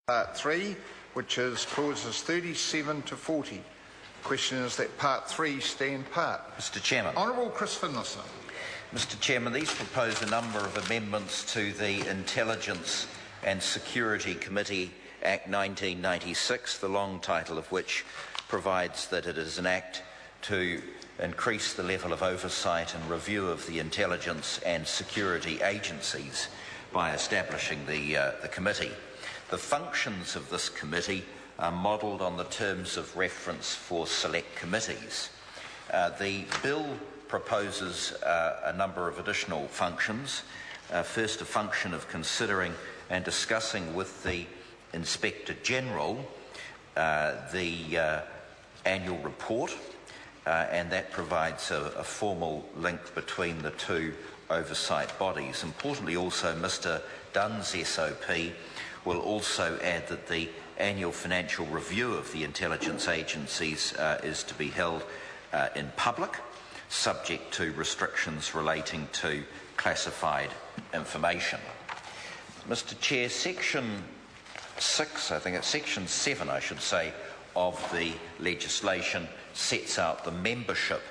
Part 3, which is clauses 37 to 40. Question is that Part 3 stand part. Mr Chairman. Honourable Chris Finlayson. Mr Chairman, these propose a number of amendments to the Intelligence and Security Committee Act 1996, the long title of which provides that it is an act to increase the level of oversight and review of the intelligence and security agencies by establishing the committee. The functions of this committee are modelled on the terms of reference for select committees. The bill proposes a number of additional functions. First, a function of considering and discussing with the Inspector General the annual report, and that provides a formal link between the two oversight bodies. Importantly also, Mr Dunn's SOP will also add that the annual financial review of the intelligence agencies is to be held in public, subject to restrictions relating to classified information. Mr Chair, Section 6, I think it's Section 7, I should say, of the legislation sets out the membership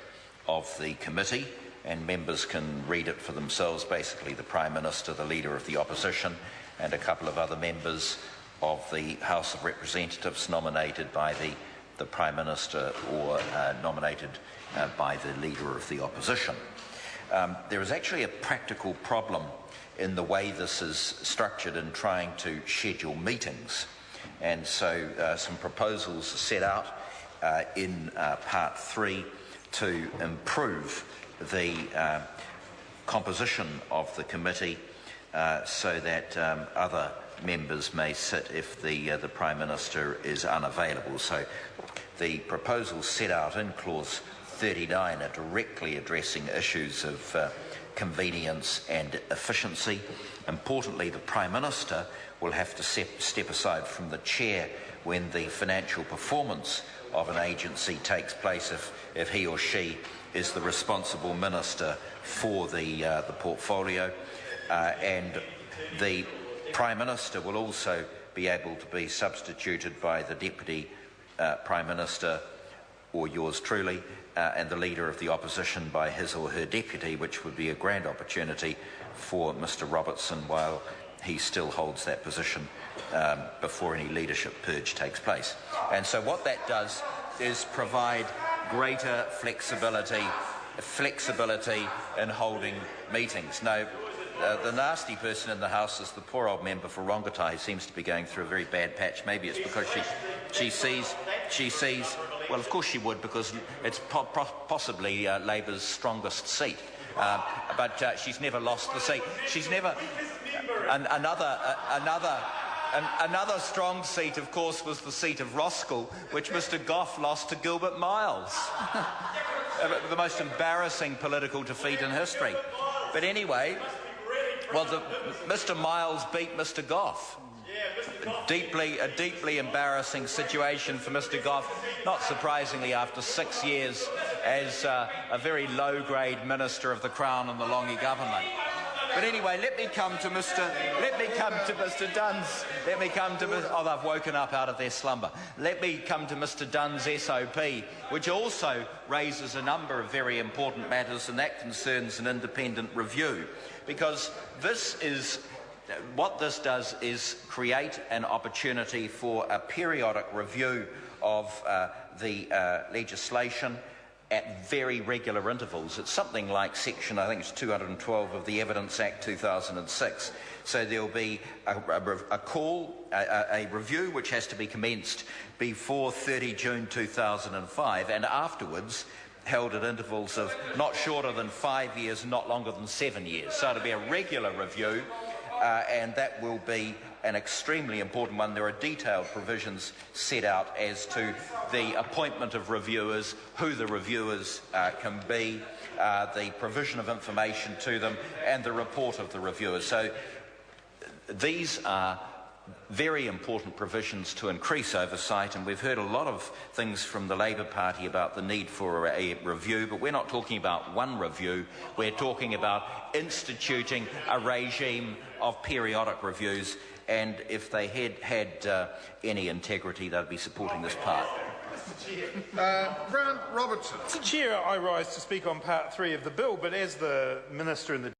of the committee, and members can read it for themselves. Basically, the Prime Minister, the Leader of the Opposition, and a couple of other members of the House of Representatives nominated by the Prime Minister or nominated by the Leader of the Opposition. There is actually a practical problem in the way this is structured in trying to schedule meetings, and so some proposals are set out in Part 3 to improve the composition of the committee so that other members may sit if the Prime Minister is unavailable. So the proposals set out in Clause 39 are directly addressing issues of convenience and efficiency. Importantly, the Prime Minister will have to step aside from the chair when the financial performance of an agency takes place if he or she is the responsible minister for the portfolio, and the Prime Minister will also be able to be substituted by the Deputy Prime Minister or yours truly, and the Leader of the Opposition by his or her deputy, which would be a grand opportunity for Mr Robertson while he still holds that position before any leadership purge takes place. And so what that does is provide greater flexibility in holding meetings. Now, the nasty person in the House is the poor old member for Rongotai, who seems to be going through a very bad patch. Maybe it's because she sees, well, of course she would, because it's possibly Labour's strongest seat. But she's never lost the seat. She's never... Another strong seat, of course, was the seat of Roskill, which Mr Gough lost to Gilbert Miles. The most embarrassing political defeat in history. But anyway, well, Mr Miles beat Mr Gough. A deeply embarrassing situation for Mr Gough, not surprisingly after 6 years as a very low-grade Minister of the Crown in the Longy government. But anyway, let me come to Mr Dunn's. Oh, they've woken up out of their slumber. Let me come to Mr Dunn's SOP, which also raises a number of very important matters, and that concerns an independent review, because what this does is create an opportunity for a periodic review of the legislation at very regular intervals. It's something like section, I think it's 212 of the Evidence Act 2006. So there'll be a review which has to be commenced before 30 June 2005, and afterwards held at intervals of not shorter than 5 years, not longer than 7 years. So it'll be a regular review, and that will be an extremely important one. There are detailed provisions set out as to the appointment of reviewers, who the reviewers can be, the provision of information to them, and the report of the reviewers. So these are very important provisions to increase oversight, and we've heard a lot of things from the Labour Party about the need for a review, but we're not talking about one review. We're talking about instituting a regime of periodic reviews, and if they had any integrity, they'd be supporting this part. Grant Robertson. Mr. Chair, I rise to speak on Part 3 of the bill, but as the Minister and the